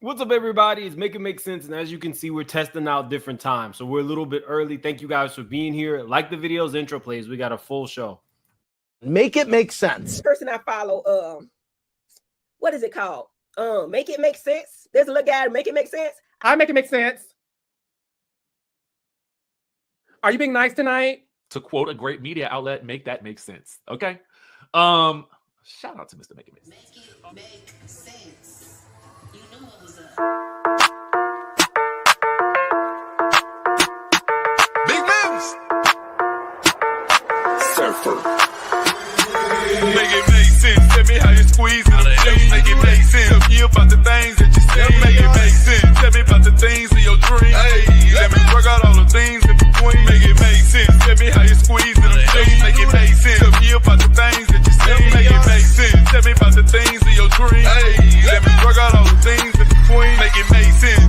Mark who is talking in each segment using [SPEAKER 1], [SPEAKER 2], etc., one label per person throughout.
[SPEAKER 1] What's up, everybody? It's Make It Make Sense. And as you can see, we're testing out different times. So we're a little bit early. Thank you guys for being here. Like the video's intro plays. We got a full show.
[SPEAKER 2] Make it make sense.
[SPEAKER 3] Person I follow, what is it called? Make It Make Sense. There's a little guy, Make It Make Sense.
[SPEAKER 4] I make it make sense. Are you being nice tonight?
[SPEAKER 5] To quote a great media outlet, make that make sense. Okay. Shout out to Mr. Make It Make Sense.
[SPEAKER 6] Make it make sense. You knew what was up.
[SPEAKER 7] Big moves. Surfer. Make it make sense. Tell me how you squeeze it. Make it make sense. Tell me about the things that you say. Make it make sense. Tell me about the things of your dream. Hey, let me work out all the things in between. Make it make sense. Tell me how you squeeze it. Make it make sense. Tell me about the things that you say. Make it make sense. Tell me about the things of your dream. Hey, let me work out all the things in between. Make it make sense.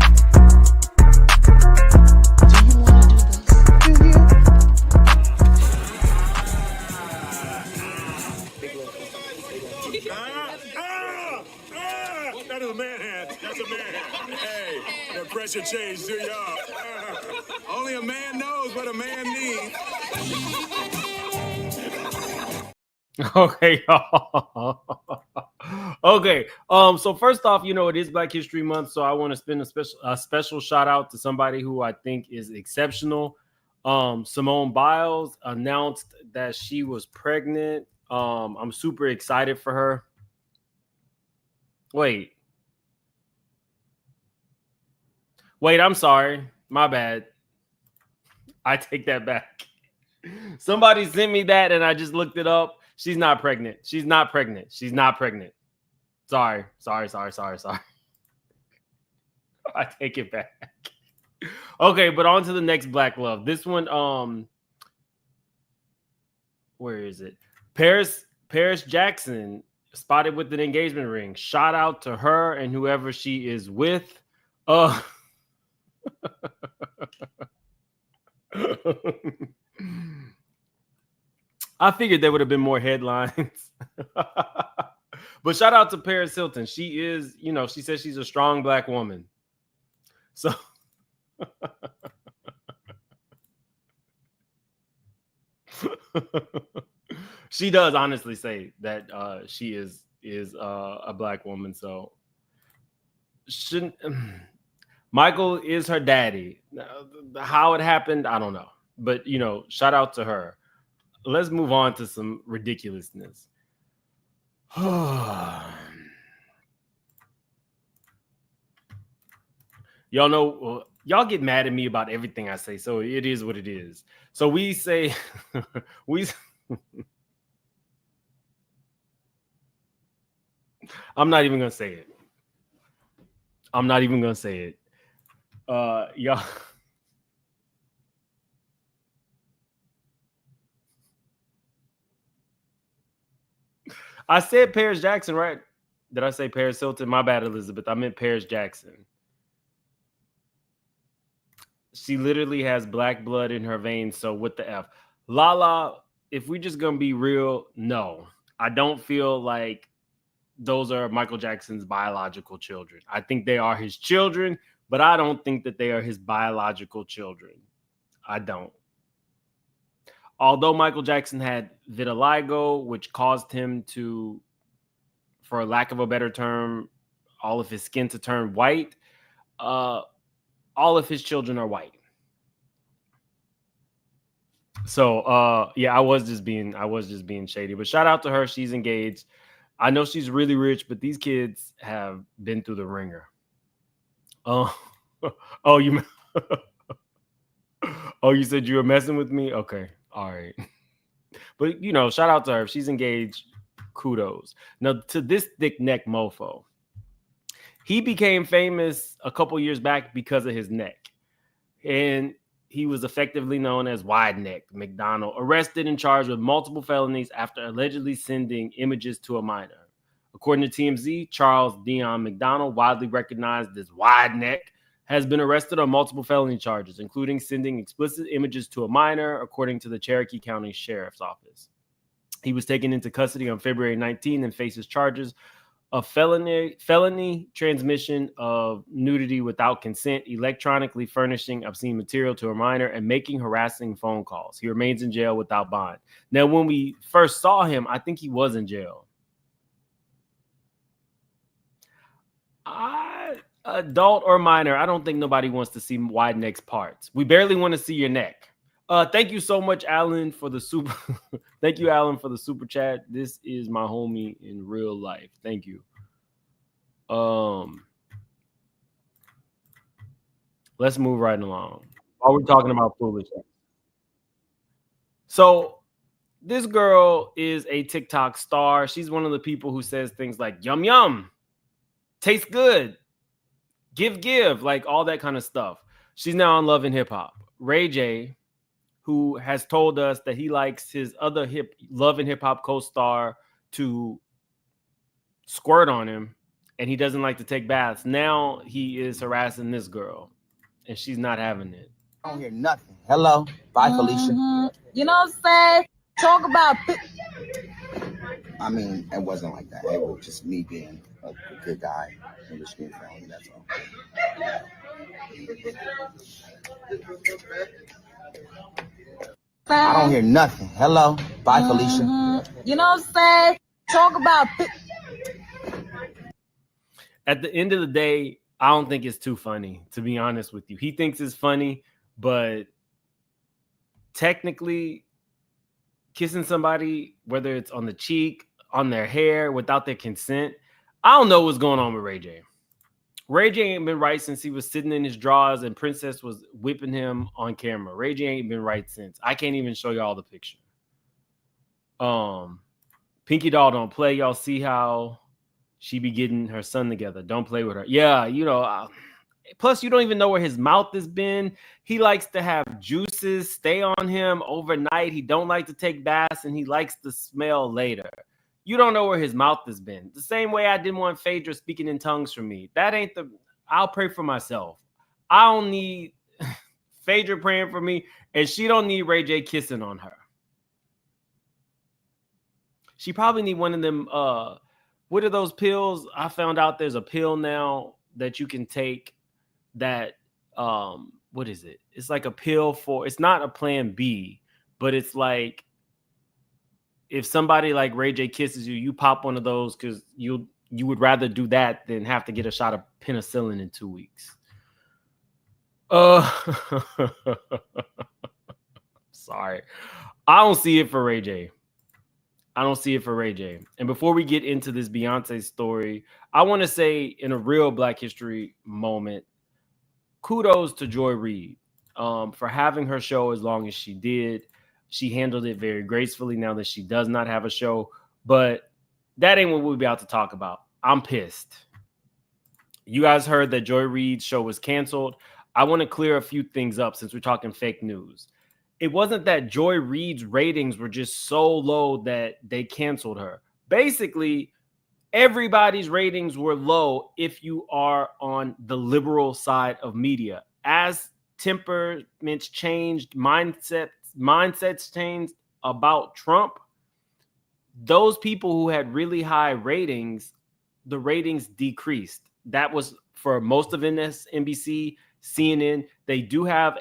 [SPEAKER 8] That is a man hand. That's a man hand. Hey, that pressure change to y'all. Only a man knows what a man needs.
[SPEAKER 1] Okay, y'all. Okay. So first off, it is Black History Month, so I want to spend a special shout out to somebody who I think is exceptional. Simone Biles announced that she was pregnant. I'm super excited for her. Wait, I'm sorry. My bad. I take that back. Somebody sent me that and I just looked it up. She's not pregnant. She's not pregnant. She's not pregnant. Sorry. I take it back. Okay, but on to the next Black love. This one, where is it? Paris Jackson spotted with an engagement ring. Shout out to her and whoever she is with. I figured there would have been more headlines. But shout out to Paris Hilton. She is, she says she's a strong Black woman. So she does honestly say that she is a Black woman. So shouldn't Michael is her daddy. How it happened, I don't know. But shout out to her. Let's move on to some ridiculousness. Y'all know, y'all get mad at me about everything I say, so it is what it is. So we say, I'm not even gonna say it. Y'all. I said Paris Jackson, right? Did I say Paris Hilton? My bad, Elizabeth. I meant Paris Jackson. She literally has Black blood in her veins, so what the F? Lala, if we just gonna be real, no. I don't feel like those are Michael Jackson's biological children. I think they are his children, but I don't think that they are his biological children. I don't. Although Michael Jackson had vitiligo, which caused him to, for lack of a better term, all of his skin to turn white, all of his children are white. So yeah, I was just being shady. But shout out to her. She's engaged. I know she's really rich, but these kids have been through the ringer. Oh, you said you were messing with me? Okay. All right. But, shout out to her. If she's engaged, kudos. Now, to this thick neck mofo, he became famous a couple years back because of his neck. And he was effectively known as Wide Neck McDonald, arrested and charged with multiple felonies after allegedly sending images to a minor. According to TMZ, Charles Dion McDonald, widely recognized as Wide Neck, has been arrested on multiple felony charges, including sending explicit images to a minor, according to the Cherokee County Sheriff's Office. He was taken into custody on February 19 and faces charges a felony transmission of nudity without consent, electronically furnishing obscene material to a minor, and making harassing phone calls. He remains in jail without bond. Now, when we first saw him, I think he was in jail. Adult or minor, I don't think nobody wants to see wide neck parts. We barely want to see your neck. Thank you so much, Alan, for the super. Thank you, Alan, for the super chat. This is my homie in real life. Thank you. Let's move right along. While we're talking about foolishness. So this girl is a TikTok star. She's one of the people who says things like yum yum, tastes good, give, like all that kind of stuff. She's now on Love and Hip Hop. Ray J, who has told us that he likes his other Love and Hip Hop co-star to squirt on him, and he doesn't like to take baths. Now he is harassing this girl, and she's not having it.
[SPEAKER 2] I don't hear nothing. Hello. Bye, Felicia.
[SPEAKER 9] You know what I'm saying? Talk about.
[SPEAKER 2] I mean, it wasn't like that. It was just me being a good guy in the school family. That's all. I don't hear nothing. Hello. Bye, Felicia.
[SPEAKER 9] You know what I'm saying? Talk about.
[SPEAKER 1] At the end of the day, I don't think it's too funny, to be honest with you. He thinks it's funny, but technically, kissing somebody, whether it's on the cheek, on their hair, without their consent, I don't know what's going on with Ray J. Ray J ain't been right since he was sitting in his drawers and Princess was whipping him on camera. Ray J ain't been right since. I can't even show y'all the picture. Pinky Doll don't play. Y'all see how she be getting her son together. Don't play with her. Yeah, you know. Plus, you don't even know where his mouth has been. He likes to have juices stay on him overnight. He don't like to take baths, and he likes to smell later. You don't know where his mouth has been. The same way I didn't want Phaedra speaking in tongues for me. That ain't the... I'll pray for myself. I don't need Phaedra praying for me, and she don't need Ray J kissing on her. She probably need one of them... what are those pills? I found out there's a pill now that you can take that, what is it? It's like a pill for, it's not a plan B, but it's like, if somebody like Ray J kisses you, you pop one of those because you would rather do that than have to get a shot of penicillin in 2 weeks. Sorry. I don't see it for Ray J. I don't see it for Ray J. And before we get into this Beyonce story, I want to say in a real Black History moment, kudos to Joy Reid for having her show as long as she did. She handled it very gracefully now that she does not have a show. But that ain't what we're about to talk about. I'm pissed. You guys heard that Joy Reid's show was canceled. I want to clear a few things up since we're talking fake news. It wasn't that Joy Reid's ratings were just so low that they canceled her. Basically, everybody's ratings were low if you are on the liberal side of media. As temperaments changed, mindsets changed about Trump, those people who had really high ratings, the ratings decreased. That was for most of MSNBC, CNN. They do have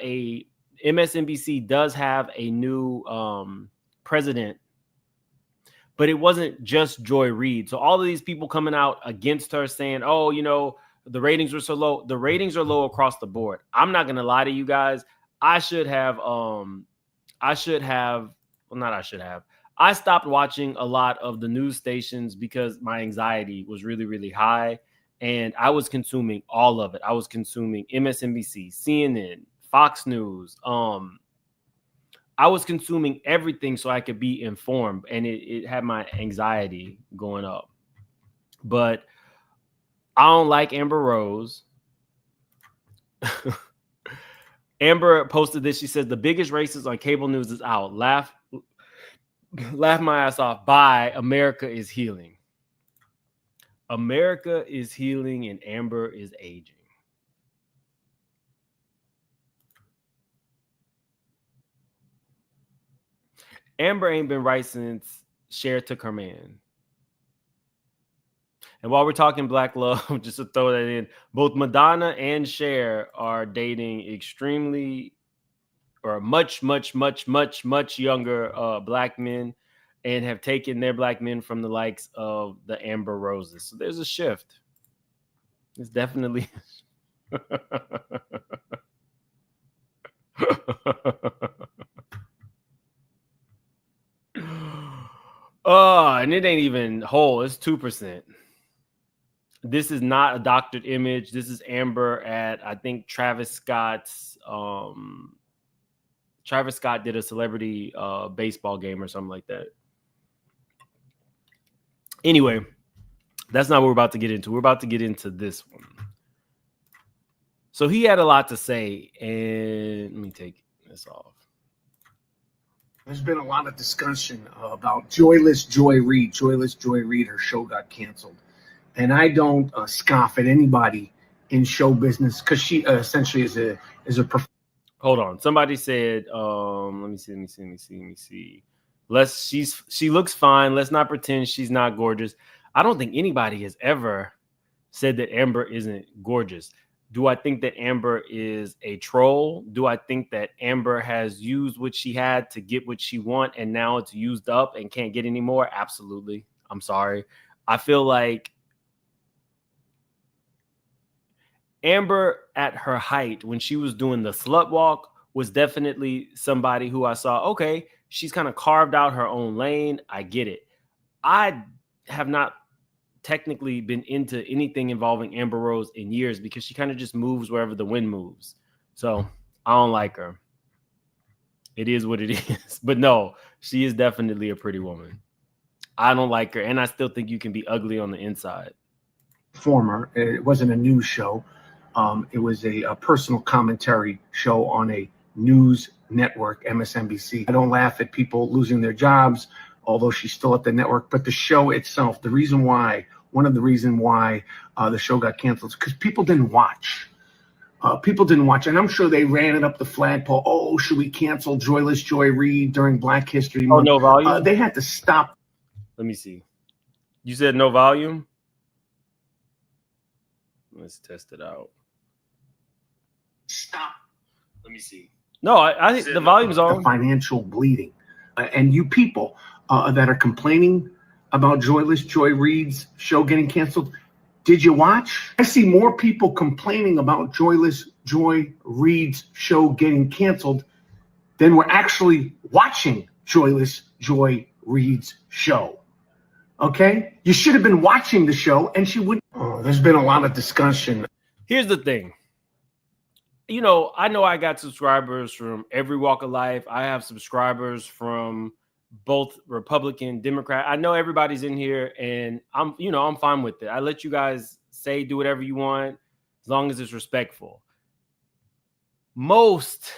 [SPEAKER 1] MSNBC does have a new president, but it wasn't just Joy Reid. So all of these people coming out against her saying, oh, you know, the ratings were so low. The ratings are low across the board. I'm not going to lie to you guys. I stopped watching a lot of the news stations because my anxiety was really, really high. And I was consuming all of it. I was consuming MSNBC, CNN, Fox News. I was consuming everything so I could be informed, and it had my anxiety going up. But I don't like Amber Rose. Amber posted this. She says, the biggest racist on cable news is out. Laugh my ass off. Bye. America is healing. America is healing and Amber is aging. Amber ain't been right since Cher took her man. And while we're talking black love, just to throw that in, both Madonna and Cher are dating extremely or much younger black men, and have taken their black men from the likes of the Amber Roses. So there's a shift. It's definitely. Oh, and it ain't even whole. It's 2%. This is not a doctored image. This is Amber at, I think, Travis Scott's. Travis Scott did a celebrity baseball game or something like that. Anyway, that's not what we're about to get into. We're about to get into this one. So he had a lot to say, and let me take this off.
[SPEAKER 10] There's been a lot of discussion about Joyless Joy Reid. Joyless Joy Reid, her show got canceled. And I don't scoff at anybody in show business because she essentially is a
[SPEAKER 1] Hold on. Somebody said, let me see. She looks fine. Let's not pretend she's not gorgeous. I don't think anybody has ever said that Amber isn't gorgeous. Do I think that Amber is a troll? Do I think that Amber has used what she had to get what she want and now it's used up and can't get any more? Absolutely. I'm sorry. I feel like Amber at her height, when she was doing the slut walk, was definitely somebody who I saw, okay, she's kind of carved out her own lane. I get it. I have not technically been into anything involving Amber Rose in years because she kind of just moves wherever the wind moves. So I don't like her. It is what it is. But no, she is definitely a pretty woman. I don't like her. And I still think you can be ugly on the inside.
[SPEAKER 10] performer. It wasn't a news show. It was a personal commentary show on a news network, MSNBC. I don't laugh at people losing their jobs, although she's still at the network. But the show itself, one of the reasons why the show got canceled is because people didn't watch. And I'm sure they ran it up the flagpole. Oh, should we cancel Joyless Joy Reid during Black History Month?
[SPEAKER 1] Oh, no volume?
[SPEAKER 10] They had to stop.
[SPEAKER 1] Let me see. You said no volume? Let's test it out.
[SPEAKER 10] Stop.
[SPEAKER 1] Let me see. No, I think the volume's on.
[SPEAKER 10] The financial bleeding. And you people that are complaining about Joyless Joy Reid's show getting canceled, did you watch? I see more people complaining about Joyless Joy Reid's show getting canceled than were actually watching Joyless Joy Reid's show. Okay? You should have been watching the show and she wouldn't. Oh, there's been a lot of discussion.
[SPEAKER 1] Here's the thing. I know I got subscribers from every walk of life. I have subscribers from both Republican, Democrat. I know everybody's in here and I'm fine with it. I let you guys do whatever you want as long as it's respectful. Most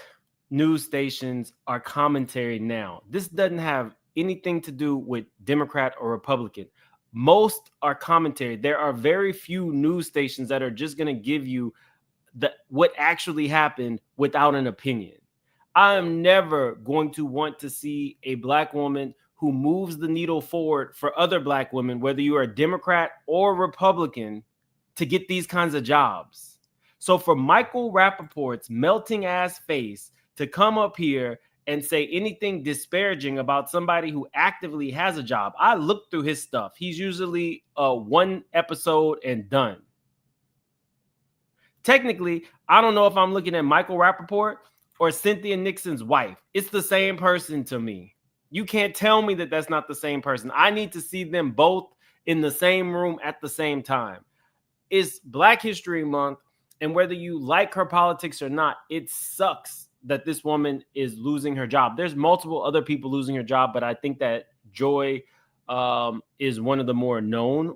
[SPEAKER 1] news stations are commentary now. This doesn't have anything to do with Democrat or Republican. Most are commentary. There are very few news stations that are just going to give you what actually happened without an opinion. I am never going to want to see a Black woman who moves the needle forward for other Black women, whether you are a Democrat or Republican, to get these kinds of jobs. So for Michael Rappaport's melting ass face to come up here and say anything disparaging about somebody who actively has a job, I looked through his stuff. He's usually one episode and done. Technically, I don't know if I'm looking at Michael Rappaport or Cynthia Nixon's wife. It's the same person to me. You can't tell me that that's not the same person. I need to see them both in the same room at the same time. It's Black History Month, and whether you like her politics or not, it sucks that this woman is losing her job. There's multiple other people losing her job, but I think that Joy is one of the more known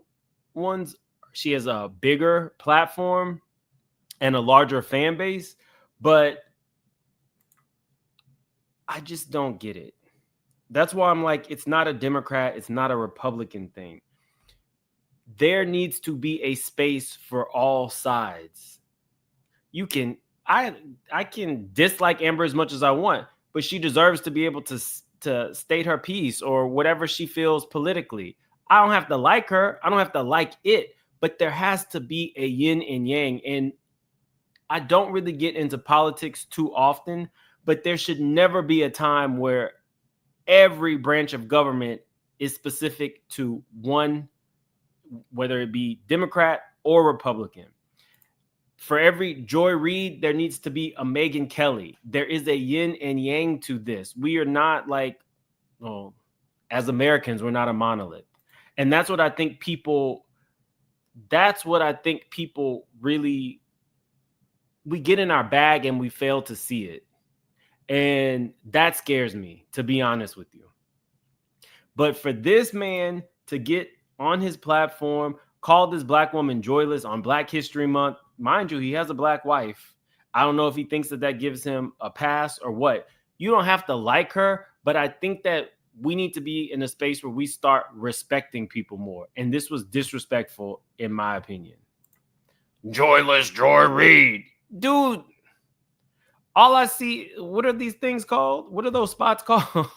[SPEAKER 1] ones. She has a bigger platform and a larger fan base, but I just don't get it. That's why I'm like, it's not a Democrat, it's not a Republican thing. There needs to be a space for all sides. I can dislike Amber as much as I want, but she deserves to be able to state her piece or whatever she feels politically. I don't have to like her. I don't have to like it, but there has to be a yin and yang. And I don't really get into politics too often, but there should never be a time where every branch of government is specific to one, whether it be Democrat or Republican. For every Joy Reid, there needs to be a Megyn Kelly. There is a yin and yang to this. We are not like, well, as Americans, we're not a monolith. And that's what I think people really, we get in our bag and we fail to see it. And that scares me, to be honest with you. But for this man to get on his platform, call this black woman joyless on Black History Month, mind you, he has a black wife. I don't know if he thinks that gives him a pass or what. You don't have to like her, but I think that we need to be in a space where we start respecting people more. And this was disrespectful, in my opinion. Joyless Joy Reid. Dude, all I see, what are these things called? What are those spots called?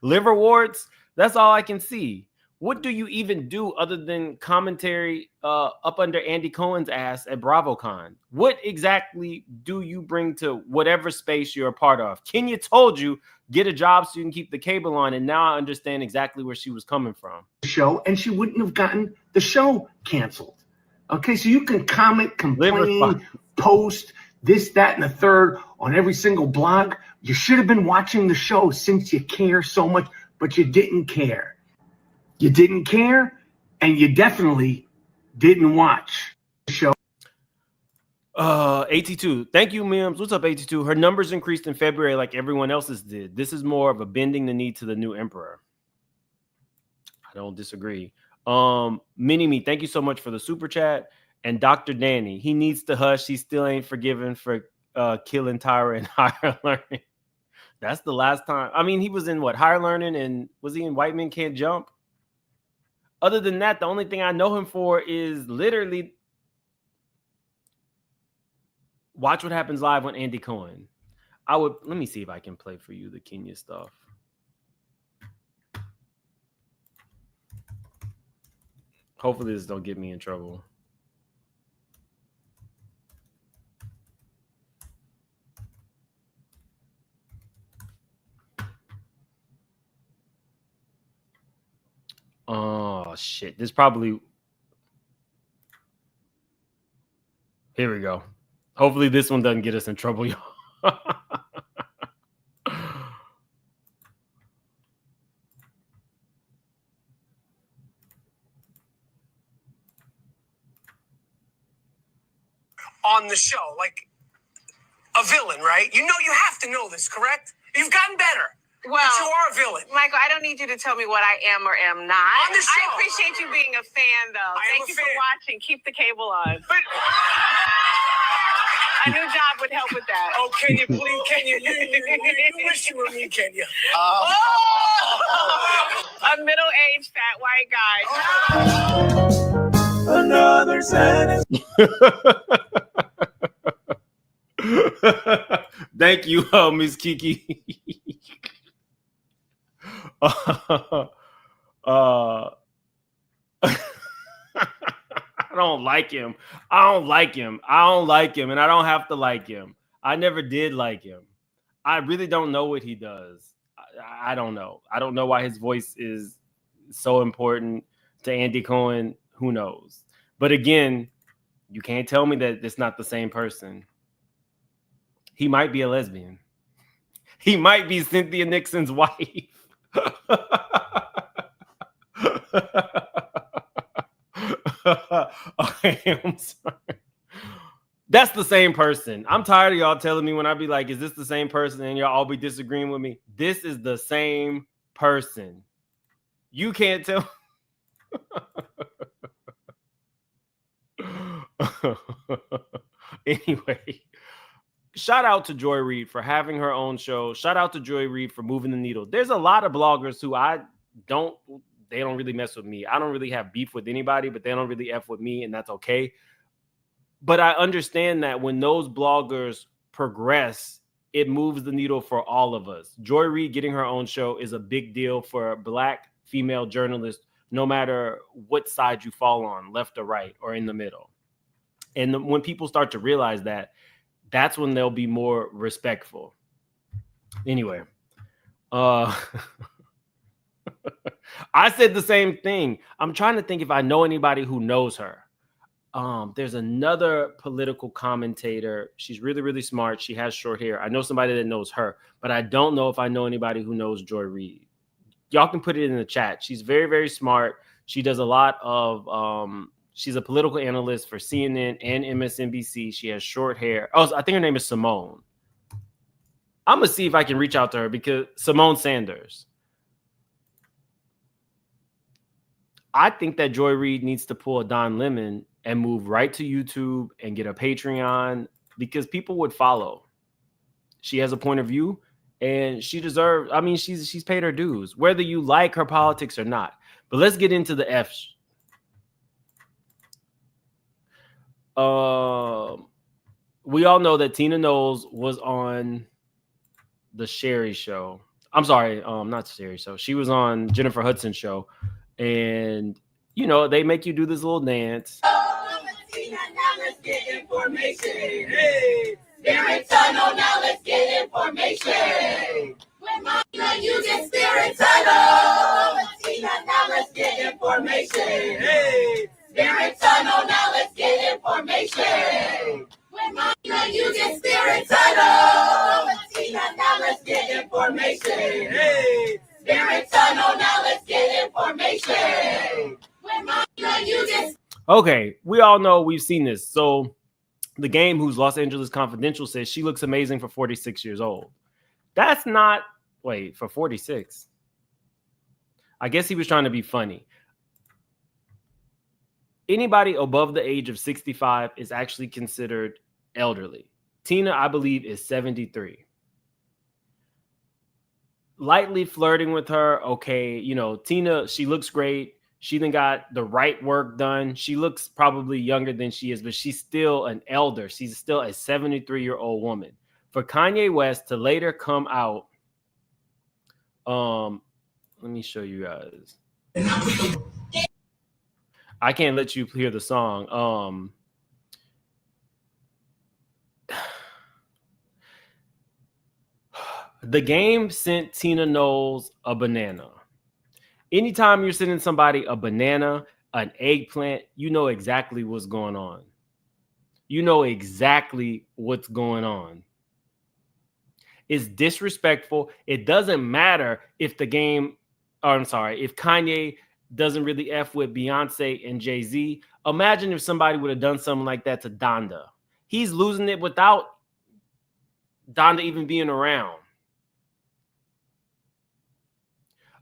[SPEAKER 1] Liverworts? That's all I can see. What do you even do other than commentary up under Andy Cohen's ass at BravoCon? What exactly do you bring to whatever space you're a part of? Kenya told you, get a job so you can keep the cable on, and now I understand exactly where she was coming from.
[SPEAKER 10] Show, and she wouldn't have gotten the show canceled. Okay, so you can comment, complain, post this, that, and the third on every single blog. You should have been watching the show since you care so much, but you didn't care. You didn't care, and you definitely didn't watch the show.
[SPEAKER 1] AT2. Thank you, Mims. What's up, AT2? Her numbers increased in February like everyone else's did. This is more of a bending the knee to the new emperor. I don't disagree. Mini-Me, thank you so much for the super chat. And Dr. Danny, he needs to hush. He still ain't forgiven for killing Tyra and Higher Learning. That's the last time. I mean, he was in what? Higher Learning, and was he in White Men Can't Jump? Other than that, the only thing I know him for is literally Watch What Happens Live on Andy Cohen. Let me see if I can play for you the Kenya stuff. Hopefully this don't get me in trouble. Oh, shit. This probably... Here we go. Hopefully this one doesn't get us in trouble, y'all.
[SPEAKER 11] On the show, like a villain, right? You know you have to know this, correct? You've gotten better.
[SPEAKER 12] Well,
[SPEAKER 11] but you are a villain.
[SPEAKER 12] Michael, I don't need you to tell me what I am or am not.
[SPEAKER 11] On the show.
[SPEAKER 12] I appreciate you being a fan, though. Thank you for watching. Keep the cable on.
[SPEAKER 11] But
[SPEAKER 12] a new job would help with that.
[SPEAKER 11] Oh, Kenya, please, Kenya. You wish you were me, Kenya.
[SPEAKER 12] A middle-aged fat white guy.
[SPEAKER 11] Another sentence.
[SPEAKER 1] Thank you, Miss Kiki. I don't like him. I don't like him, and I don't have to like him. I never did like him. I really don't know what he does. I don't know. I don't know why his voice is so important to Andy Cohen. Who knows? But again, you can't tell me that it's not the same person. He might be a lesbian. He might be Cynthia Nixon's wife. Okay, I'm sorry. That's the same person. I'm tired of y'all telling me when I be like, is this the same person? And y'all all be disagreeing with me. This is the same person. You can't tell. Anyway, shout out to Joy Reid for having her own show. Shout out to Joy Reid for moving the needle. There's a lot of bloggers who they don't really mess with me. I don't really have beef with anybody, but they don't really F with me, and that's okay. But I understand that when those bloggers progress, it moves the needle for all of us. Joy Reid getting her own show is a big deal for Black female journalists no matter what side you fall on, left or right or in the middle. And when people start to realize that, that's when they'll be more respectful. Anyway, I said the same thing. I'm trying to think if I know anybody who knows her. There's another political commentator. She's really, really smart. She has short hair. I know somebody that knows her, but I don't know if I know anybody who knows Joy Reid. Y'all can put it in the chat. She's very, very smart. She does a lot of, she's a political analyst for CNN and MSNBC. She has short hair. Oh, I think her name is Simone. I'm going to see if I can reach out to her because Simone Sanders. I think that Joy Reid needs to pull a Don Lemon and move right to YouTube and get a Patreon because people would follow. She has a point of view and she deserves, I mean, she's paid her dues, whether you like her politics or not. But let's get into the F's. We all know that Tina Knowles was on the Sherry show. I'm sorry, not Sherry show. She was on Jennifer Hudson's show. And, you know, they make you do this little dance.
[SPEAKER 13] Now let's get information. Hey, spirit tunnel. Now let's get information. When Mama, you get spirit tunnel. Now let's get information. Hey, spirit tunnel. Now let's get information. When Mama, you get spirit tunnel. Now let's get information. Hey, spirit tunnel. Now let's get information. When Mama, you get.
[SPEAKER 1] Okay, we all know we've seen this. So The Game, who's Los Angeles Confidential, says she looks amazing for 46 years old. That's not, wait, for 46. I guess he was trying to be funny. Anybody above the age of 65 is actually considered elderly. Tina, I believe, is 73. Lightly flirting with her, okay, you know, Tina, she looks great. She then got the right work done. She looks probably younger than she is, but she's still an elder. She's still a 73-year-old woman. For Kanye West to later come out, let me show you guys. I can't let you hear the song. The Game sent Tina Knowles a banana. Anytime you're sending somebody a banana, an eggplant, you know exactly what's going on. You know exactly what's going on. It's disrespectful. It doesn't matter if the Game, or I'm sorry, if Kanye doesn't really F with Beyonce and Jay-Z. Imagine if somebody would have done something like that to Donda. He's losing it without Donda even being around.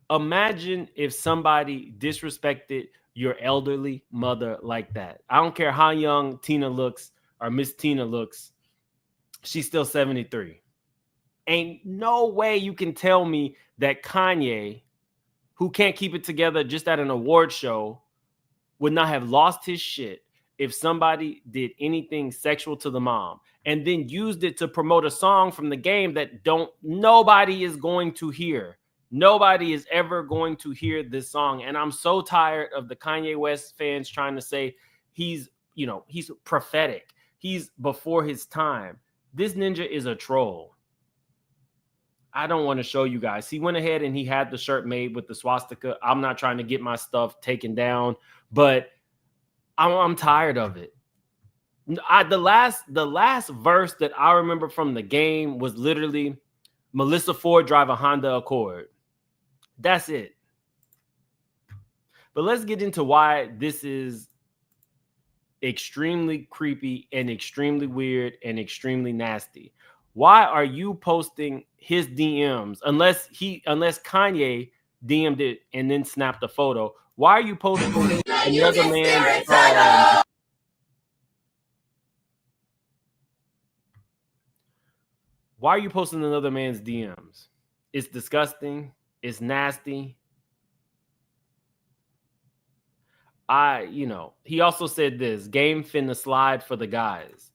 [SPEAKER 1] Imagine if somebody disrespected your elderly mother like that. I don't care how young Tina looks or Miss Tina looks. She's still 73. Ain't no way you can tell me that Kanye, who can't keep it together just at an award show, would not have lost his shit if somebody did anything sexual to the mom and then used it to promote a song from The Game that nobody is going to hear. Nobody is ever going to hear this song. And I'm so tired of the Kanye West fans trying to say he's prophetic. He's before his time. This ninja is a troll. I don't want to show you guys. He went ahead and he had the shirt made with the swastika. I'm not trying to get my stuff taken down, but I'm tired of it. The last verse that I remember from The Game was literally Melissa Ford drive a Honda Accord. That's it. But let's get into why this is extremely creepy and extremely weird and extremely nasty. Why are you posting his DMs unless Kanye DM'd it and then snapped a photo? Why are you posting another man's Why are you posting another man's DMs? It's disgusting. It's nasty. He also said this, Game finna slide for the guys.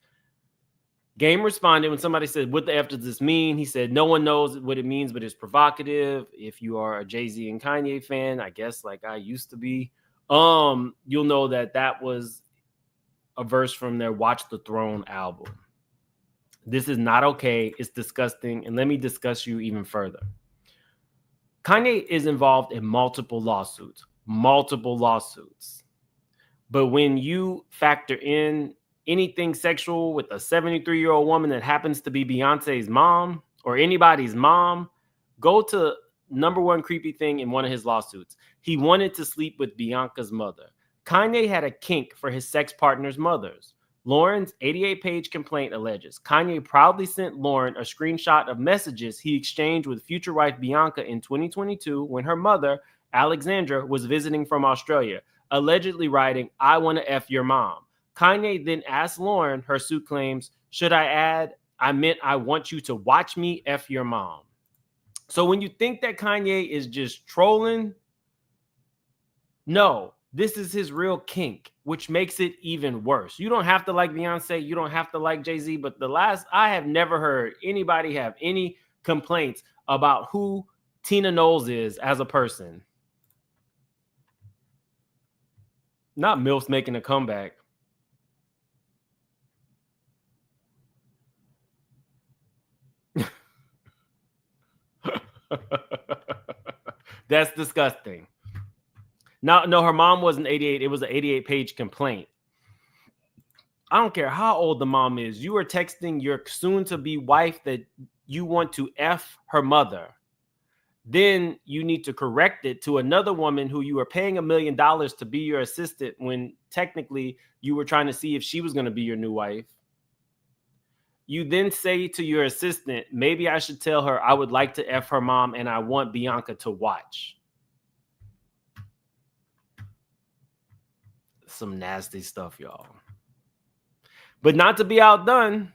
[SPEAKER 1] Game responded when somebody said, what the F does this mean? He said, no one knows what it means, but it's provocative. If you are a Jay-Z and Kanye fan, I guess like I used to be, you'll know that was a verse from their Watch the Throne album. This is not okay. It's disgusting. And let me discuss you even further. Kanye is involved in multiple lawsuits. But when you factor in anything sexual with a 73-year-old woman that happens to be Beyonce's mom or anybody's mom, go to number one creepy thing in one of his lawsuits. He wanted to sleep with Bianca's mother. Kanye had a kink for his sex partner's mothers. Lauren's 88-page complaint alleges Kanye proudly sent Lauren a screenshot of messages he exchanged with future wife Bianca in 2022 when her mother, Alexandra, was visiting from Australia, allegedly writing, I want to F your mom. Kanye then asked Lauren, her suit claims, should I add, I meant I want you to watch me F your mom. So when you think that Kanye is just trolling, no, this is his real kink, which makes it even worse. You don't have to like Beyonce. You don't have to like Jay-Z. But I have never heard anybody have any complaints about who Tina Knowles is as a person. Not MILFs making a comeback. That's disgusting. No, her mom wasn't 88. It was an 88-page complaint. I don't care how old the mom is. You are texting your soon-to-be wife that you want to F her mother. Then you need to correct it to another woman who you are paying $1 million to be your assistant when technically you were trying to see if she was going to be your new wife. You then say to your assistant, maybe I should tell her I would like to F her mom and I want Bianca to watch. Some nasty stuff, y'all. But not to be outdone,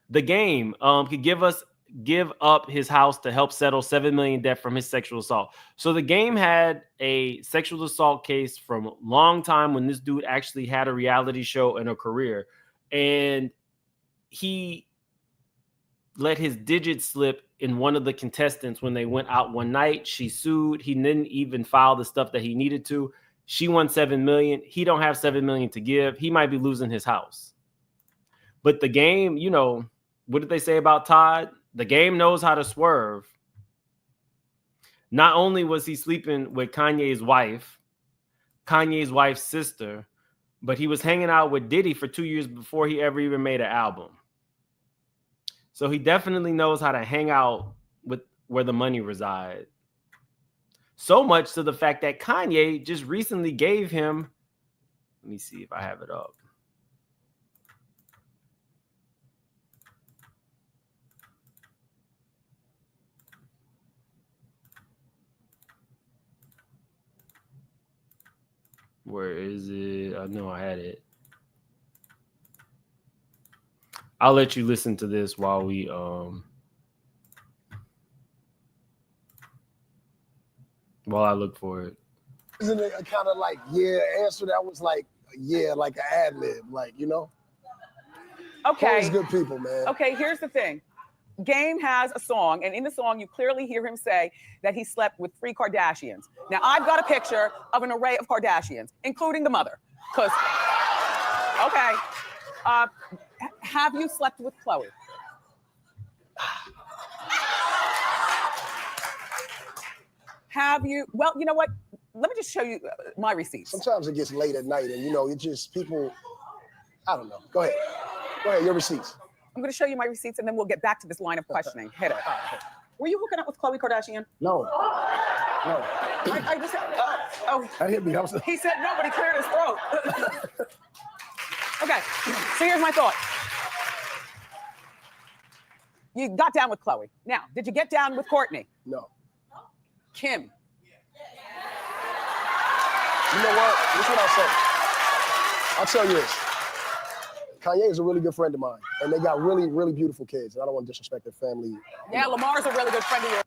[SPEAKER 1] The Game could give up his house to help settle $7 million debt from his sexual assault. So The Game had a sexual assault case from a long time when this dude actually had a reality show and a career. And he let his digits slip in one of the contestants when they went out one night. She sued. He didn't even file the stuff that he needed to. She won $7 million. He don't have $7 million to give. He might be losing his house. But The Game, you know, what did they say about Todd? The Game knows how to swerve. Not only was he sleeping with Kanye's wife's sister, but he was hanging out with Diddy for 2 years before he ever even made an album. So he definitely knows how to hang out with where the money resides. So much to the fact that Kanye just recently gave him, let me see if I have it up. Where is it? I know I had it. I'll let you listen to this while we while I look for it.
[SPEAKER 14] Isn't it a kind of like answer that was like like an ad lib, like, you know?
[SPEAKER 15] Okay.
[SPEAKER 14] Always good people, man.
[SPEAKER 15] Okay, here's the thing. Game has a song, and in the song, you clearly hear him say that he slept with 3 Kardashians. Now, I've got a picture of an array of Kardashians, including the mother. Because, okay, have you slept with Khloe? Have you? Well, you know what? Let me just show you my receipts.
[SPEAKER 14] Sometimes it gets late at night, and, you know, it just people, I don't know. Go ahead. Go ahead, your receipts.
[SPEAKER 15] I'm going to show you my receipts, and then we'll get back to this line of questioning. Hit it. Were you hooking up with Khloe Kardashian?
[SPEAKER 14] No. No.
[SPEAKER 15] I just oh.
[SPEAKER 14] That hit me.
[SPEAKER 15] He said no, but he cleared his throat. Okay, so here's my thought. You got down with Khloe. Now, did you get down with Courtney?
[SPEAKER 14] No.
[SPEAKER 15] Kim?
[SPEAKER 14] You know what? This is what I'll say. I'll tell you this. Kanye is a really good friend of mine, and they got really, really beautiful kids. And I don't want to disrespect their family.
[SPEAKER 15] Yeah, Lamar's a really good friend of yours.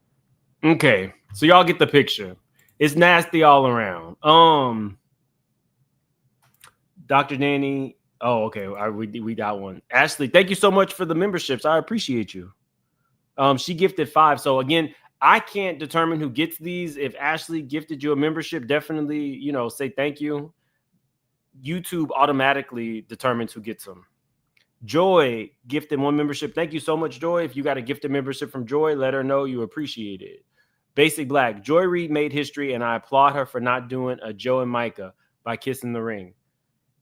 [SPEAKER 1] Okay, so y'all get the picture. It's nasty all around. Dr. Danny, Oh, okay. We got one. Ashley, thank you so much for the memberships. I appreciate you. She gifted 5. So again, I can't determine who gets these. If Ashley gifted you a membership, definitely, say thank you. YouTube automatically determines who gets them. Joy gifted 1 membership. Thank you so much, Joy. If you got a gifted membership from Joy, let her know you appreciate it. Basic Black, Joy Reid made history, and I applaud her for not doing a Joe and Micah by kissing the ring.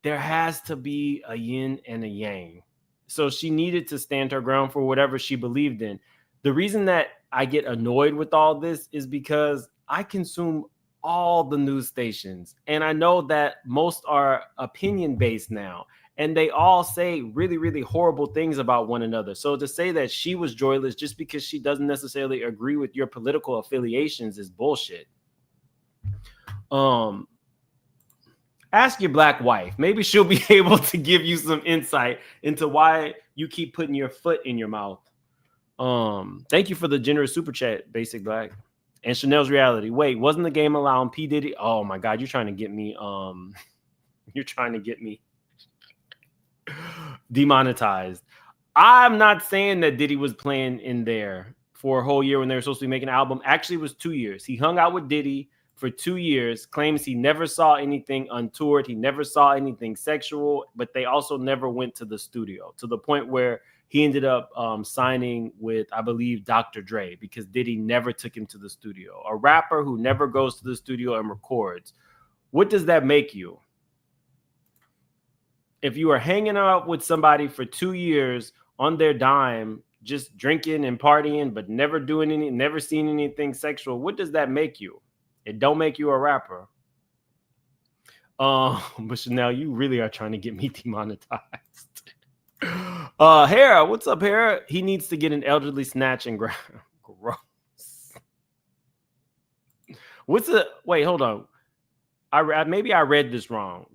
[SPEAKER 1] There has to be a yin and a yang. So she needed to stand her ground for whatever she believed in. The reason that I get annoyed with all this is because I consume all the news stations, and I know that most are opinion-based now, and they all say really, really horrible things about one another. So to say that she was joyless just because she doesn't necessarily agree with your political affiliations is bullshit. Ask your black wife. Maybe she'll be able to give you some insight into why you keep putting your foot in your mouth. Thank you for the generous super chat, Basic Black. And Chanel's Reality. Wait, wasn't the game allowing P. Diddy? Oh my God, you're trying to get me demonetized. I'm not saying that Diddy was playing in there for a whole year when they were supposed to be making an album. Actually, it was 2 years. He hung out with Diddy for 2 years, claims he never saw anything untoward. He never saw anything sexual, but they also never went to the studio, to the point where he ended up signing with, I believe, Dr. Dre, because Diddy never took him to the studio. A rapper who never goes to the studio and records. What does that make you? If you are hanging out with somebody for 2 years on their dime, just drinking and partying, but never seeing anything sexual, what does that make you? It don't make you a rapper. But Chanel, you really are trying to get me demonetized. Hera, what's up, Hera? He needs to get an elderly snatch and grab. Gross. Wait, hold on. Maybe I read this wrong.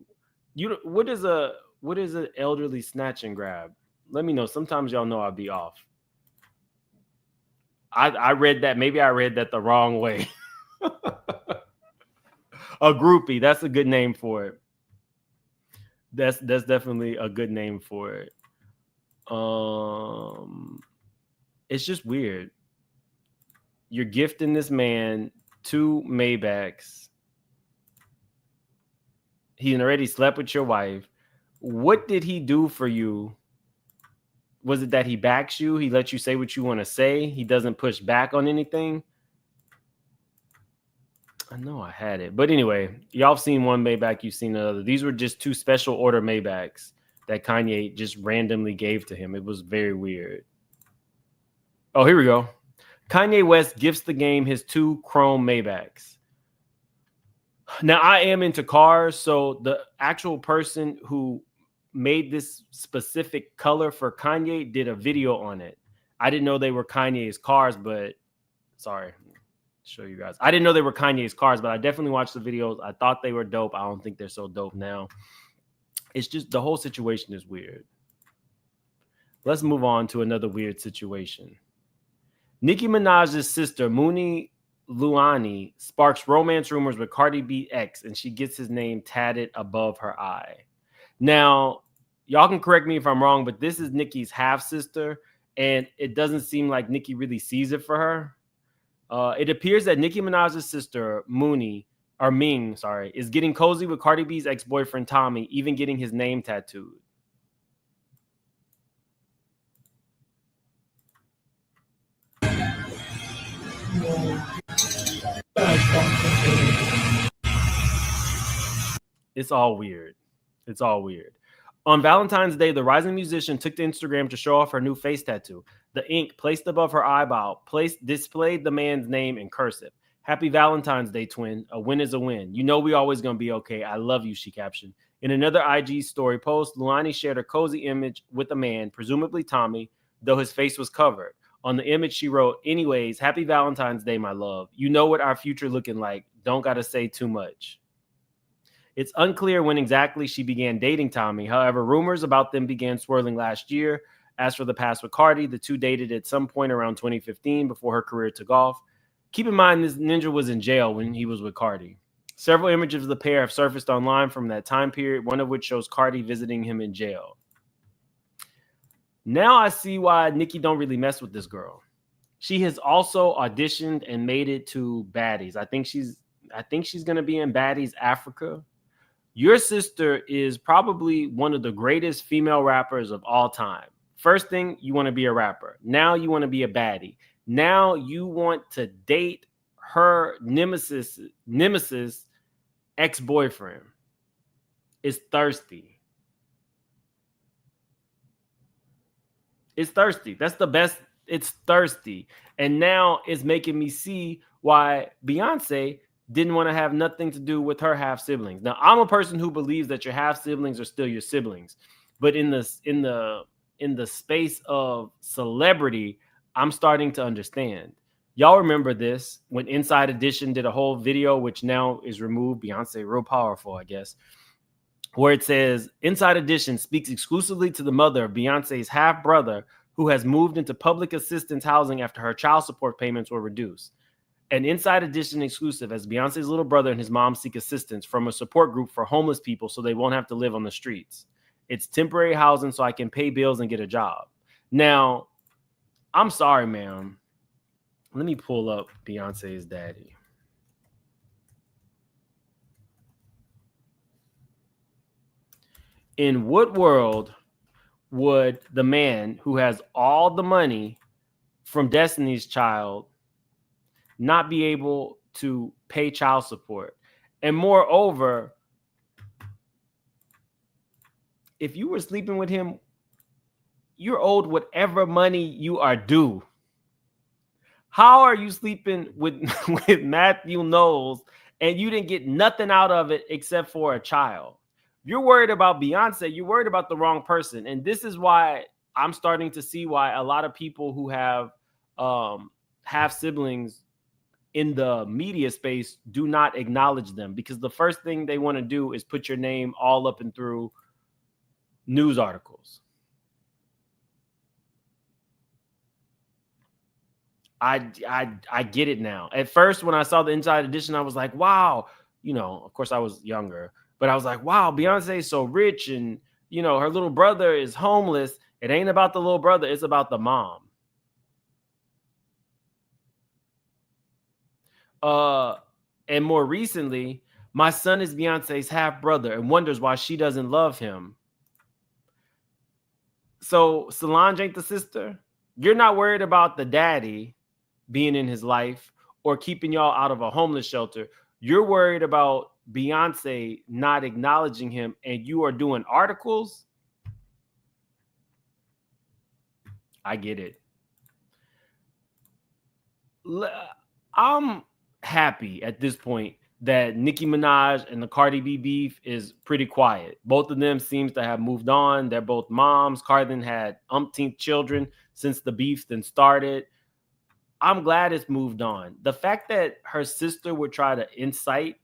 [SPEAKER 1] What is an elderly snatch and grab? Let me know. Sometimes y'all know I'll be off. I read that. Maybe I read that the wrong way. A groupie. That's a good name for it. That's definitely a good name for it. It's just weird. You're gifting this man 2 Maybachs. He already slept with your wife. What did he do for you? Was it that he backs you? He lets you say what you want to say? He doesn't push back on anything? I know I had it. But anyway, y'all have seen one Maybach, you've seen another. These were just 2 special order Maybachs that Kanye just randomly gave to him. It was very weird. Oh, here we go. Kanye West gifts the game his 2 chrome Maybachs. Now, I am into cars, so the actual person who made this specific color for Kanye did a video on it. I didn't know they were Kanye's cars, but sorry. Show you guys. I didn't know they were Kanye's cars, but I definitely watched the videos. I thought they were dope. I don't think they're so dope now. It's just the whole situation is weird. Let's move on to another weird situation. Nicki Minaj's sister, Mooney Luani, sparks romance rumors with Cardi B ex, and she gets his name tatted above her eye. Now, y'all can correct me if I'm wrong, but this is Nicki's half sister, and it doesn't seem like Nicki really sees it for her. It appears that Nicki Minaj's sister, Ming, is getting cozy with Cardi B's ex-boyfriend, Tommy, even getting his name tattooed. It's all weird. It's all weird. On Valentine's Day, the rising musician took to Instagram to show off her new face tattoo. The ink placed above her eyeball displayed the man's name in cursive. Happy Valentine's Day, twin. A win is a win. You know we always going to be okay. I love you, she captioned. In another IG story post, Luani shared a cozy image with a man, presumably Tommy, though his face was covered. On the image, she wrote, anyways, happy Valentine's Day, my love. You know what our future looking like. Don't got to say too much. It's unclear when exactly she began dating Tommy. However, rumors about them began swirling last year. As for the past with Cardi, the two dated at some point around 2015 before her career took off. Keep in mind, this ninja was in jail when he was with Cardi. Several images of the pair have surfaced online from that time period, one of which shows Cardi visiting him in jail. Now I see why Nicki don't really mess with this girl. She has also auditioned and made it to Baddies. I think she's gonna be in Baddies Africa. Your sister is probably one of the greatest female rappers of all time. First thing, you want to be a rapper. Now you want to be a baddie. Now you want to date her nemesis ex-boyfriend. Is thirsty. It's thirsty. That's the best. It's thirsty. And now it's making me see why Beyonce didn't want to have nothing to do with her half siblings. Now, I'm a person who believes that your half siblings are still your siblings. But in the space of celebrity, I'm starting to understand. Y'all remember this when Inside Edition did a whole video, which now is removed. Beyonce, real powerful, I guess, where it says Inside Edition speaks exclusively to the mother of Beyonce's half brother who has moved into public assistance housing after her child support payments were reduced. An Inside Edition exclusive as Beyonce's little brother and his mom seek assistance from a support group for homeless people so they won't have to live on the streets. It's temporary housing so I can pay bills and get a job. Now, I'm sorry, ma'am. Let me pull up Beyonce's daddy. In what world would the man who has all the money from Destiny's Child not be able to pay child support? And moreover, if you were sleeping with him, you're owed whatever money you are due. How are you sleeping with Matthew Knowles and you didn't get nothing out of it except for a child? You're worried about Beyonce. You're worried about the wrong person. And this is why I'm starting to see why a lot of people who have half siblings in the media space do not acknowledge them, because the first thing they want to do is put your name all up and through news articles. I get it now. At first, when I saw the Inside Edition, I was like, wow. You know, of course I was younger, but I was like, wow, Beyonce is so rich and, you know, her little brother is homeless. It ain't about the little brother. It's about the mom. And more recently, my son is Beyonce's half brother and wonders why she doesn't love him. So Solange ain't the sister. You're not worried about the daddy being in his life or keeping y'all out of a homeless shelter. You're worried about Beyonce not acknowledging him, and you are doing articles. I get it. I'm happy at this point that Nicki Minaj and the Cardi B beef is pretty quiet. Both of them seems to have moved on. They're both moms. Cardi had umpteenth children since the beef then started. I'm glad it's moved on. The fact that her sister would try to incite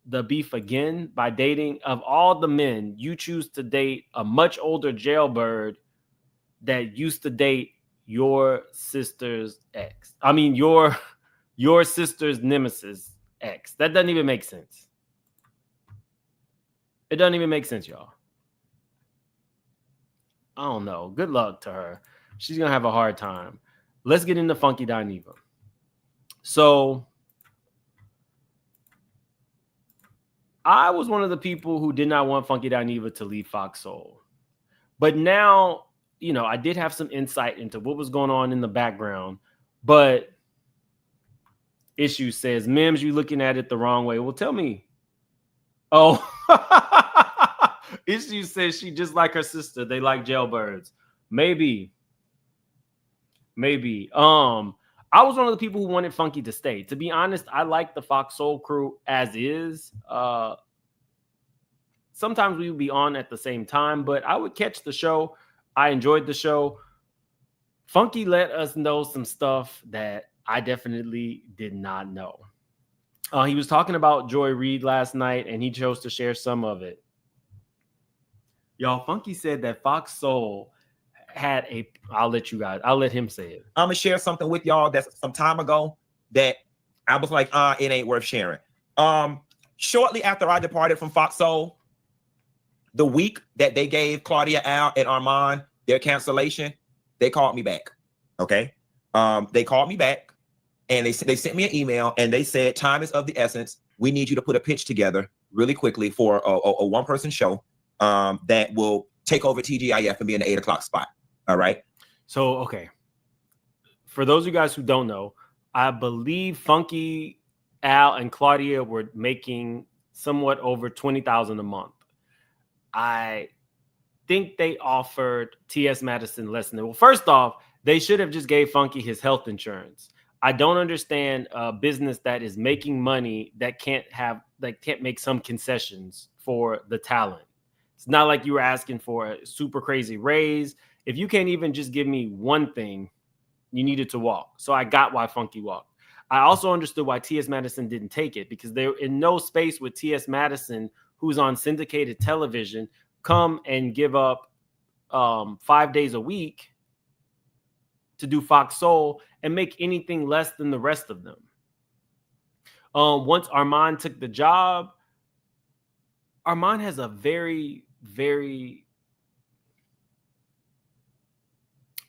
[SPEAKER 1] the beef again by dating, of all the men, you choose to date a much older jailbird that used to date your sister's ex. I mean, your sister's nemesis ex. That doesn't even make sense. It doesn't even make sense, y'all. I don't know. Good luck to her. She's going to have a hard time. Let's get into Funky Dineva. So I was one of the people who did not want Funky Dineva to leave Fox Soul. But now, you know, I did have some insight into what was going on in the background. But Issue says, Mims, you looking at it the wrong way. Well, tell me. Oh, Issue says she just like her sister. They like jailbirds. Maybe. I was one of the people who wanted Funky to stay. To be honest, I like the Fox Soul crew as is. Sometimes we would be on at the same time, but I would catch the show. I enjoyed the show. Funky let us know some stuff that I definitely did not know. He was talking about Joy Reid last night, and he chose to share some of it. Y'all, Funky said that Fox Soul had I'll let him say it.
[SPEAKER 16] I'm gonna share something with y'all that's some time ago that I was like, it ain't worth sharing. Shortly after I departed from Fox Soul, the week that they gave Claudia, Al, and Armand their cancellation, they called me back. Okay. They called me back and they sent me an email and they said, time is of the essence. We need you to put a pitch together really quickly for a one-person show that will take over TGIF and be in the 8 o'clock spot. All right.
[SPEAKER 1] So, okay. For those of you guys who don't know, I believe Funky, Al, and Claudia were making somewhat over $20,000 a month. I think they offered T.S. Madison less than that. Well, first off, they should have just gave Funky his health insurance. I don't understand a business that is making money that can't make some concessions for the talent. It's not like you were asking for a super crazy raise. If you can't even just give me one thing, you needed to walk. So I got why Funky walked. I also understood why T.S. Madison didn't take it, because they're in no space with T.S. Madison, who's on syndicated television, come and give up 5 days a week to do Fox Soul and make anything less than the rest of them. Once Armand took the job, Armand has a very, very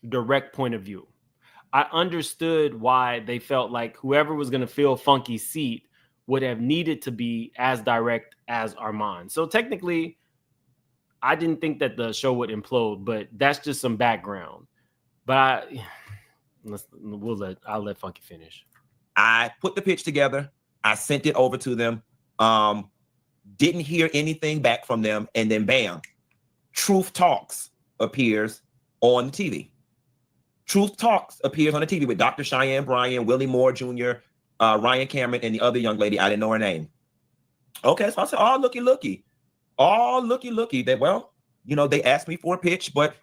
[SPEAKER 1] direct point of view. I understood why they felt like whoever was going to fill Funky's seat would have needed to be as direct as Armand. So technically, I didn't think that the show would implode, but that's just some background. But I'll let Funky finish.
[SPEAKER 16] I put the pitch together. I sent it over to them. Didn't hear anything back from them. And then bam, Truth Talks appears on the TV. Truth Talks appears on the TV with Dr. Cheyenne Bryan, Willie Moore Jr., Ryan Cameron, and the other young lady. I didn't know her name. Okay, so I said, oh, looky. Oh, looky. They asked me for a pitch, but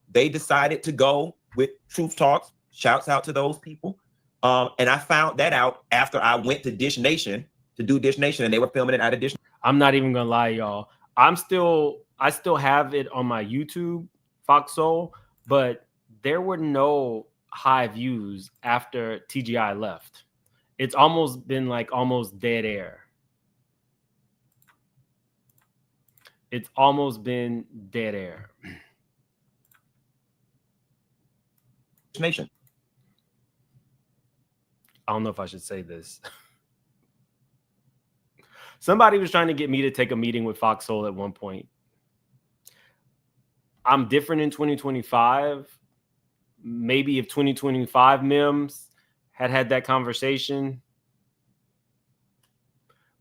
[SPEAKER 16] they decided to go with Truth Talks. Shouts out to those people. And I found that out after I went to Dish Nation to do Dish Nation, and they were filming it out of Dish.
[SPEAKER 1] I'm not even gonna lie, y'all. I still have it on my YouTube, Fox Soul, but there were no high views after TGI left. It's almost been like almost dead air. It's almost been dead air.
[SPEAKER 16] Nation.
[SPEAKER 1] I don't know if I should say this. Somebody was trying to get me to take a meeting with Fox Soul at one point. I'm different in 2025. Maybe if 2025 Mims had that conversation.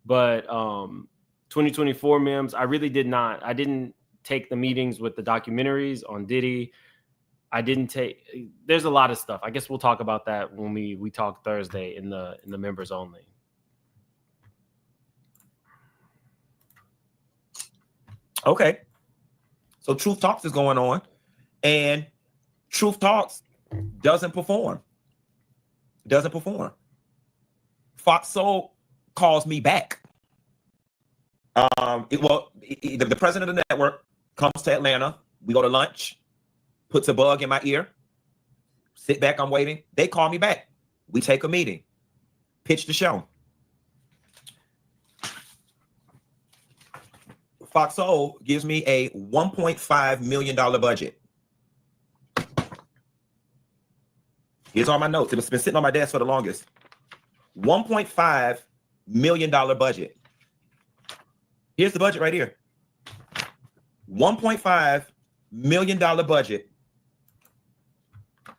[SPEAKER 1] But 2024 Mims, I really did not. I didn't take the meetings with the documentaries on Diddy. There's a lot of stuff. I guess we'll talk about that when we talk Thursday in the members only.
[SPEAKER 16] Okay. So Truth Talks is going on, and Truth Talks doesn't perform. Fox Soul calls me back. The president of the network comes to Atlanta. We go to lunch, puts a bug in my ear, sit back, I'm waiting. They call me back. We take a meeting, pitch the show. Fox Soul gives me a $1.5 million budget. Here's all my notes. It's been sitting on my desk for the longest. $1.5 million budget. Here's the budget right here. $1.5 million budget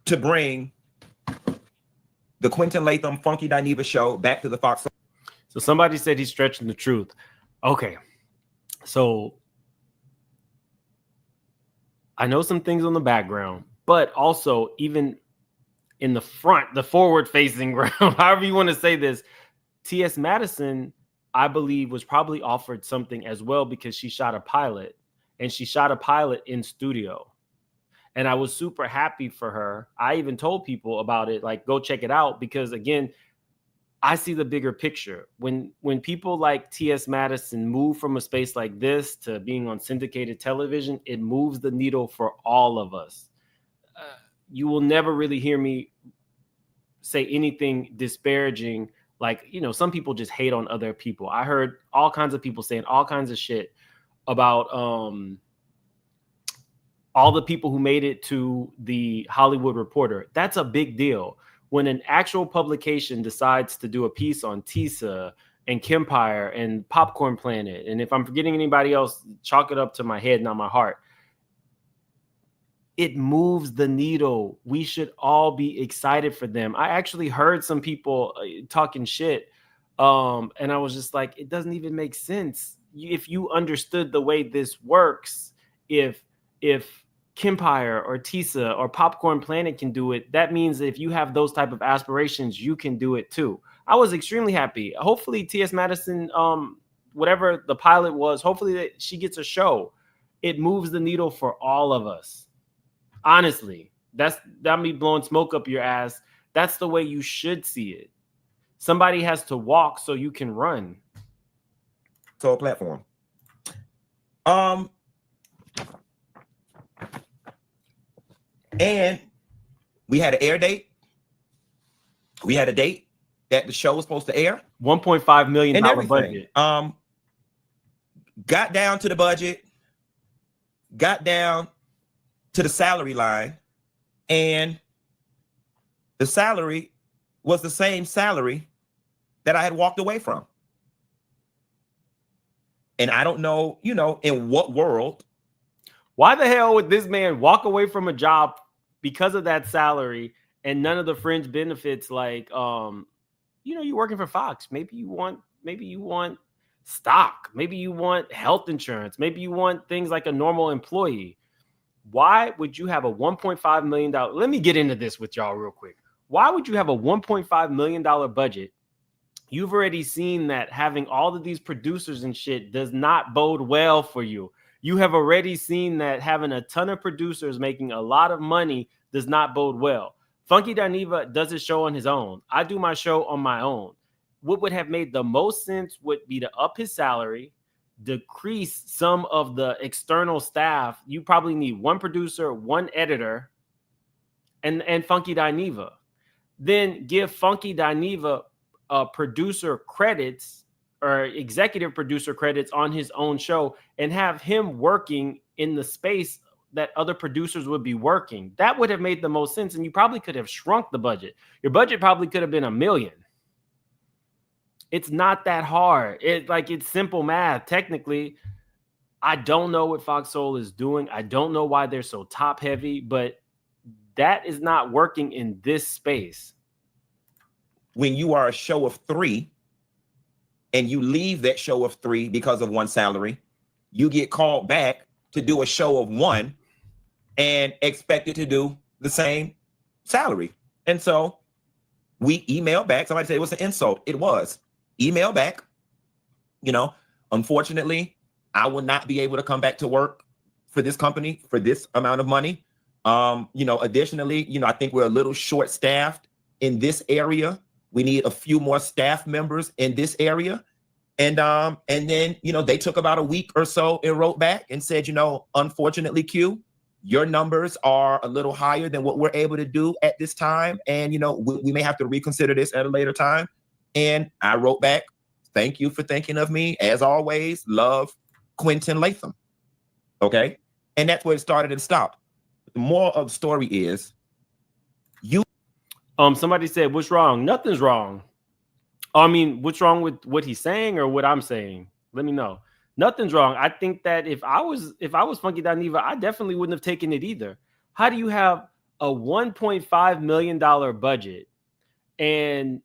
[SPEAKER 16] to bring the Quentin Latham Funky Dineva show back to the Fox.
[SPEAKER 1] So somebody said he's stretching the truth. Okay. So I know some things on the background, but also even in the front, the forward-facing ground, however you want to say this, T.S. Madison, I believe, was probably offered something as well because she shot a pilot, and she shot a pilot in studio. And I was super happy for her. I even told people about it, like, go check it out, because, again, I see the bigger picture. When people like T.S. Madison move from a space like this to being on syndicated television, it moves the needle for all of us. You will never really hear me say anything disparaging Like, you know, some people just hate on other people. I heard all kinds of people saying all kinds of shit about all the people who made it to the Hollywood Reporter. That's a big deal. When an actual publication decides to do a piece on Tisa and Kempire and Popcorn Planet, and if I'm forgetting anybody else, chalk it up to my head, not my heart. It moves the needle. We should all be excited for them. I actually heard some people talking shit, and I was just like, it doesn't even make sense. If you understood the way this works, if Kempire or Tisa or Popcorn Planet can do it, that means that if you have those type of aspirations, you can do it too. I was extremely happy. Hopefully T.S. Madison, whatever the pilot was, hopefully that she gets a show. It moves the needle for all of us. Honestly, that me blowing smoke up your ass. That's the way you should see it. Somebody has to walk so you can run.
[SPEAKER 16] So platform. And we had an air date. We had a date that the show was supposed to air.
[SPEAKER 1] $1.5 million budget.
[SPEAKER 16] Got down to the budget, got down to the salary line, and the salary was the same salary that I had walked away from. And I don't know, you know, in what world.
[SPEAKER 1] Why the hell would this man walk away from a job because of that salary and none of the fringe benefits? Like, you know, you're working for Fox. Maybe you want stock. Maybe you want health insurance. Maybe you want things like a normal employee. Why would you have a $1.5 million? Let me get into this with y'all real quick. Why would you have a $1.5 million budget? You've already seen that having all of these producers and shit does not bode well for you. You have already seen that having a ton of producers making a lot of money does not bode well. Funky Dineva does his show on his own. I do my show on my own. What would have made the most sense would be to up his salary, decrease some of the external staff. You probably need one producer, one editor, and Funky Dineva. Then give Funky Dineva producer credits or executive producer credits on his own show and have him working in the space that other producers would be working. That would have made the most sense. And you probably could have shrunk the budget. Your budget probably could have been $1 million. It's not that hard. It's simple math. Technically, I don't know what Fox Soul is doing. I don't know why they're so top heavy, but that is not working in this space.
[SPEAKER 16] When you are a show of 3 and you leave that show of 3 because of one salary, you get called back to do a show of 1 and expected to do the same salary. And so we emailed back. Somebody said it was an insult. It was. Email back. You know, unfortunately, I will not be able to come back to work for this company for this amount of money. You know, additionally, you know, I think we're a little short-staffed in this area. We need a few more staff members in this area. And then, you know, they took about a week or so and wrote back and said, you know, unfortunately, Q, your numbers are a little higher than what we're able to do at this time. And, you know, we may have to reconsider this at a later time. And I wrote back, thank you for thinking of me. As always, love, Quentin Latham. Okay. And that's where it started and stopped. The moral of the story is
[SPEAKER 1] somebody said, what's wrong? Nothing's wrong. I mean, what's wrong with what he's saying or what I'm saying? Let me know. Nothing's wrong. I think that if I was Funky Dineva, I definitely wouldn't have taken it either. How do you have a $1.5 million budget and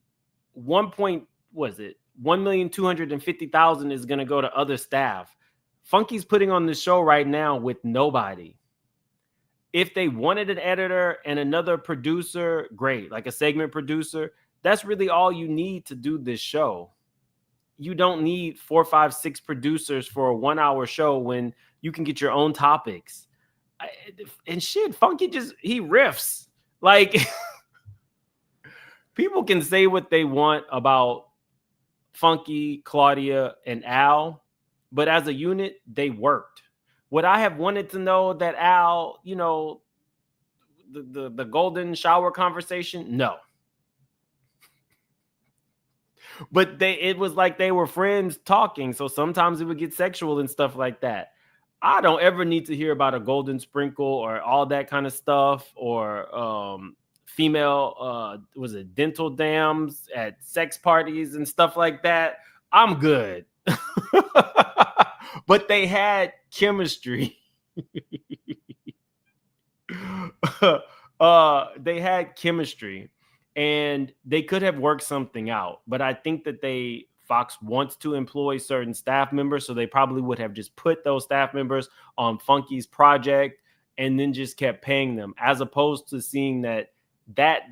[SPEAKER 1] $1,250,000 is going to go to other staff? Funky's putting on the show right now with nobody. If they wanted an editor and another producer, great, like a segment producer, that's really all you need to do this show. You don't need 4, 5, 6 producers for a 1-hour show when you can get your own topics. And shit, Funky he riffs. Like, people can say what they want about Funky, Claudia, and Al, but as a unit, they worked. Would I have wanted to know that Al, you know, the golden shower conversation? No. But it was like they were friends talking. So sometimes it would get sexual and stuff like that. I don't ever need to hear about a golden sprinkle or all that kind of stuff, or female was it dental dams at sex parties and stuff like that. I'm good. But they had chemistry. They had chemistry, and they could have worked something out. But I think that Fox wants to employ certain staff members, so they probably would have just put those staff members on Funky's project and then just kept paying them, as opposed to seeing that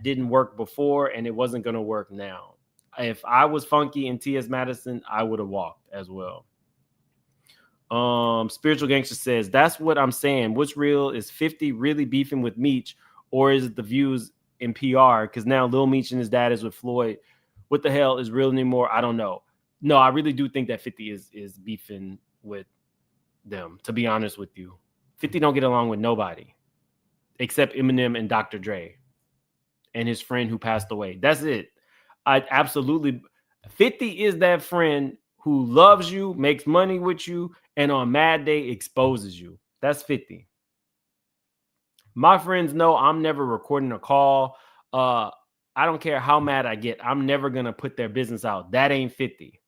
[SPEAKER 1] didn't work before and it wasn't going to work now. If I was Funky and T.S. Madison, I would have walked as well. Spiritual Gangster says, that's what I'm saying. What's real? Is 50 really beefing with Meech, or is it the views in PR? Because now Lil Meech and his dad is with Floyd. What the hell is real anymore? I don't know. No, I really do think that 50 is beefing with them, to be honest with you. 50 don't get along with nobody except Eminem and Dr. Dre and his friend who passed away. That's it. 50 is that friend who loves you, makes money with you, and on Mad Day exposes you. That's 50. My friends know I'm never recording a call. I don't care how mad I get. I'm never going to put their business out. That ain't 50.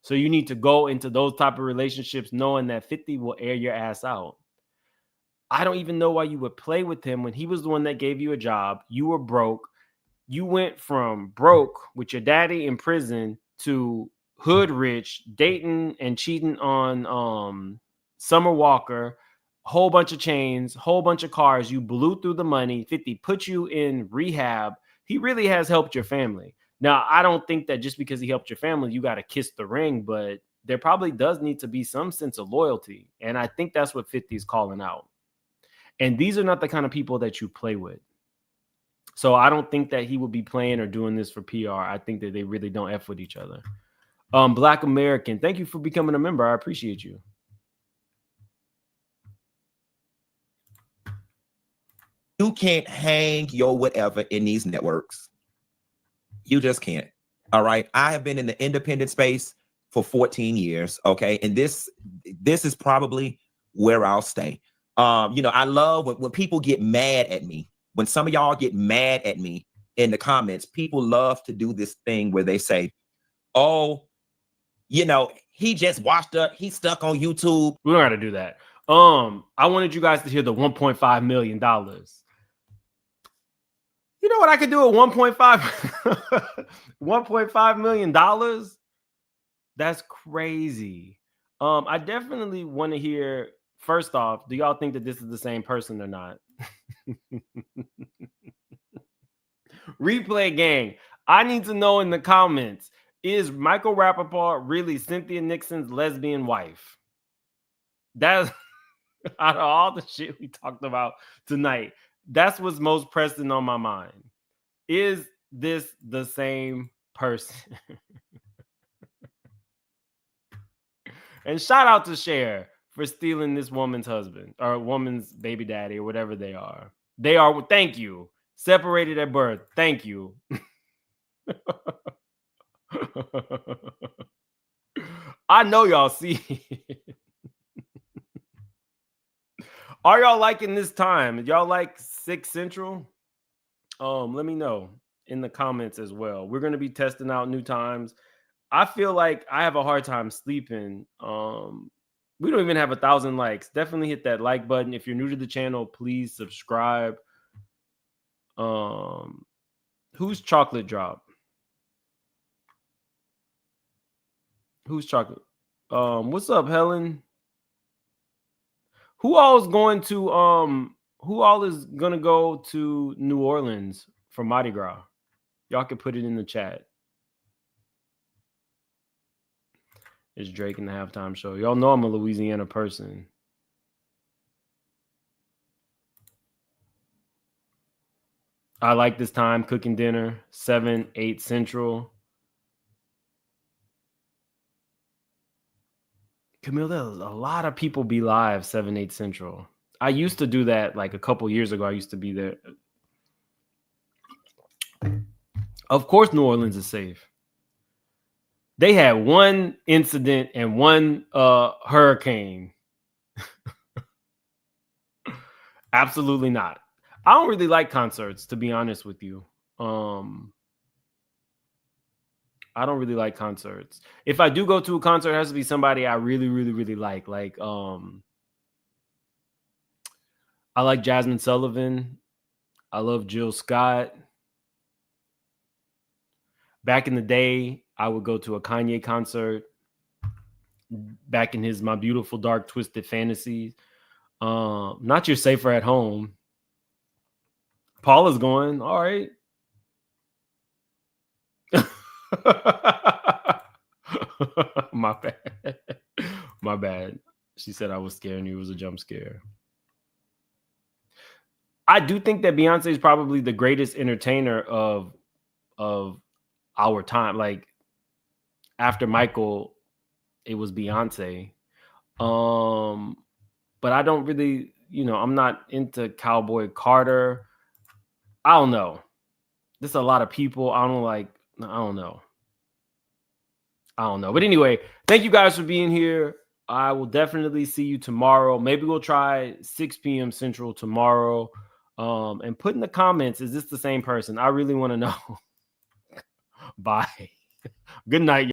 [SPEAKER 1] So you need to go into those type of relationships knowing that 50 will air your ass out. I don't even know why you would play with him when he was the one that gave you a job. You were broke. You went from broke with your daddy in prison to hood rich, dating and cheating on Summer Walker, whole bunch of chains, whole bunch of cars. You blew through the money. 50 put you in rehab. He really has helped your family. Now, I don't think that just because he helped your family, you got to kiss the ring, but there probably does need to be some sense of loyalty. And I think that's what 50 is calling out. And these are not the kind of people that you play with. So I don't think that he would be playing or doing this for PR. I think that they really don't F with each other. Black American, thank you for becoming a member. I appreciate you.
[SPEAKER 16] You can't hang your whatever in these networks. You just can't. All right. I have been in the independent space for 14 years. Okay. And this is probably where I'll stay. I love when people get mad at me. When some of y'all get mad at me in the comments, people love to do this thing where they say, oh, he just washed up. He's stuck on YouTube.
[SPEAKER 1] We don't got to do that. I wanted you guys to hear the $1.5 million. You know what I could do at $1.5 million? That's crazy. I definitely want to hear, first off, do y'all think that this is the same person or not? Replay gang. I need to know in the comments, is Michael Rappaport really Cynthia Nixon's lesbian wife? That's out of all the shit we talked about tonight. That's what's most pressing on my mind. Is this the same person? And shout out to Cher for stealing this woman's husband or woman's baby daddy or whatever they are. They are, thank you. Separated at birth. Thank you. I know y'all see it. Are y'all liking this time? Y'all like 6 Central? Let me know in the comments as well. We're going to be testing out new times. I feel like I have a hard time sleeping. We don't even have 1,000 likes. Definitely hit that like button. If you're new to the channel, please subscribe. Who's Chocolate Drop? Who's Chocolate? What's up, Helen? Who all is going to go to New Orleans for Mardi Gras? Y'all can put it in the chat. It's Drake in the halftime show. Y'all know I'm a Louisiana person. I like this time cooking dinner, 7, 8 Central. Camille, there's a lot of people be live 7, 8 Central. I used to do that like a couple years ago. I used to be there. Of course, New Orleans is safe. They had one incident and one hurricane. Absolutely not. I don't really like concerts, to be honest with you. I don't really like concerts. If I do go to a concert, it has to be somebody I really, really, really like. Like, I like Jasmine Sullivan. I love Jill Scott. Back in the day, I would go to a Kanye concert. Back in his My Beautiful Dark Twisted Fantasies. Not Your Safer at Home. Paula's going. All right. My bad. My bad. She said I was scaring you. It was a jump scare. I do think that Beyonce is probably the greatest entertainer of our time. Like after Michael, it was Beyonce. But I don't really, I'm not into Cowboy Carter. I don't know. There's a lot of people. I don't know. But anyway, thank you guys for being here. I will definitely see you tomorrow. Maybe we'll try 6 p.m. Central tomorrow. And put in the comments, is this the same person? I really want to know. Bye. Good night.